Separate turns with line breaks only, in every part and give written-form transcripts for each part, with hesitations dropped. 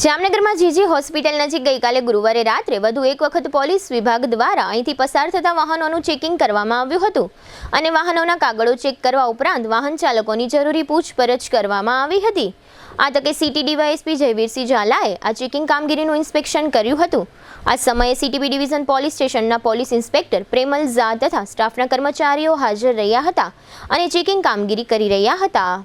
જામનગરમાં જીજી હોસ્પિટલ નજીક ગઈકાલે ગુરુવારે રાત્રે વધુ એક વખત પોલીસ વિભાગ દ્વારા અહીંથી પસાર થતા વાહનોનું ચેકિંગ કરવામાં આવ્યું હતું અને વાહનોના કાગળો ચેક કરવા ઉપરાંત વાહન ચાલકોની જરૂરી પૂછપરછ કરવામાં આવી હતી। આ તકે સિટી ડીવાયએસપી જયવીરસિંહ ઝાલાએ આ ચેકિંગ કામગીરીનું ઇન્સ્પેક્શન કર્યું હતું। આ સમયે સીટીબી ડિવિઝન પોલીસ સ્ટેશનના પોલીસ ઇન્સ્પેક્ટર પ્રેમલ ઝા તથા સ્ટાફના કર્મચારીઓ હાજર રહ્યા હતા અને ચેકિંગ કામગીરી કરી રહ્યા હતા।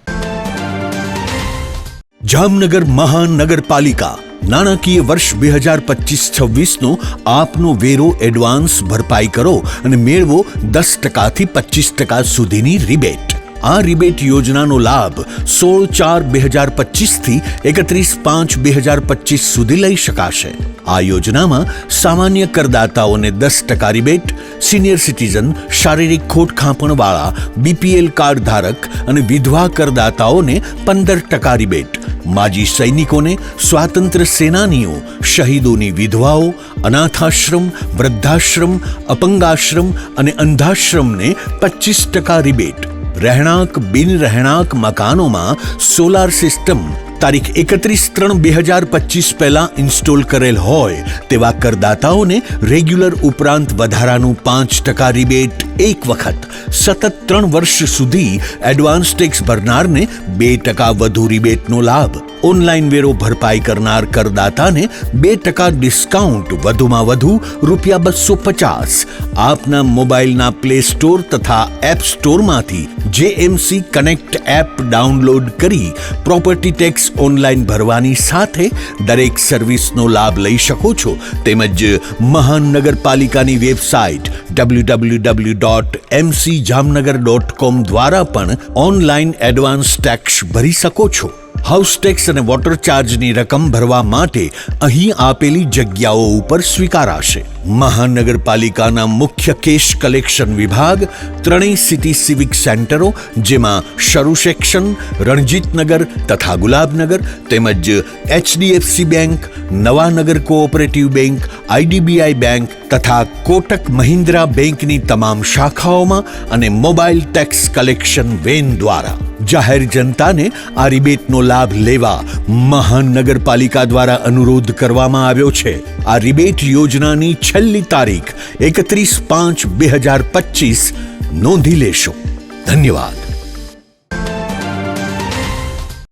જામનગર મહાનગરપાલિકા નાણાકીય વર્ષ 2025-26 નો આપનો વેરો એડવાન્સ ભરપાઈ કરો અને મેળવો 10% થી 25% સુધીની રિબેટ। આ રિબેટ યોજનાનો લાભ 16/4/2025 થી 31/5/2025 સુધી લઈ શકાશે। આ યોજનામાં સામાન્ય કરદાતાઓને 10% રિબેટ, સિનિયર સિટીઝન, શારીરિક ખોટખાપણવાળા, બીપીએલ કાર્ડ ધારક અને વિધવા કરદાતાઓને 15% રિબેટ, માજી સૈનિકોને, સ્વાતંત્ર્ય સેનાનીઓ, શહીદોની વિધવાઓ, અનાથાશ્રમ, વૃદ્ધાશ્રમ, અપંગાશ્રમ અને અંધાશ્રમને 25% રિબેટ, રહેણાંક બિન રહેણાંક મકાનોમાં સોલાર સિસ્ટમ તારીખ 31/3/2025 પહેલા ઇન્સ્ટોલ કરેલ હોય તેવા કરદાતાઓને રેગ્યુલર ઉપરાંત વધારાનું 5% રિબેટ એક વખત, સતત 3 વર્ષ સુધી એડવાન્સ ટેક્સ ભરનારને 2% વધુ રિબેટનો લાભ, ઓનલાઈન વેરો ભરપાઈ કરનાર કરદાતાને 2% ડિસ્કાઉન્ટ, વધુમાં વધુ ₹250 આપના મોબાઈલના પ્લે સ્ટોર તથા એપ સ્ટોરમાંથી જેએમસી કનેક્ટ એપ ડાઉનલોડ કરી પ્રોપર્ટી ટેક્સ ઓનલાઈન ભરવાની સાથે દરેક સર્વિસનો લાભ લઈ શકો છો। તેમજ મહાનગરપાલિકાની વેબસાઇટ www.mcjamnagar.com દ્વારા પણ ઓનલાઈન એડવાન્સ ટેક્સ ભરી શકો છો। હાઉસ ટેક્સ અને વોટર ચાર્જની રકમ ભરવા માટે અહીં આપેલી જગ્યાઓ ઉપર સ્વીકારાશે। મહાનગરપાલિકાના મુખ્ય કેશ કલેક્શન વિભાગ, ત્રણેય સિટી સિવિક સેન્ટરો જેમાં શરૂ સેક્શન, રણજીતનગર તથા ગુલાબનગર, તેમજ HDFC bank, Nawanagar cooperative bank, IDBI bank તથા કોટક મહિન્દ્રા બેંકની તમામ શાખાઓમાં અને મોબાઈલ ટેક્સ કલેક્શન વેન દ્વારા જાહેર જનતાને આ રિબેટનો લાભ લેવા મહાનગરપાલિકા દ્વારા અનુરોધ કરવામાં આવ્યો છે। આ રિબેટ યોજનાની છેલ્લી તારીખ 31/5/2025 નોંધી લેશો। ધન્યવાદ।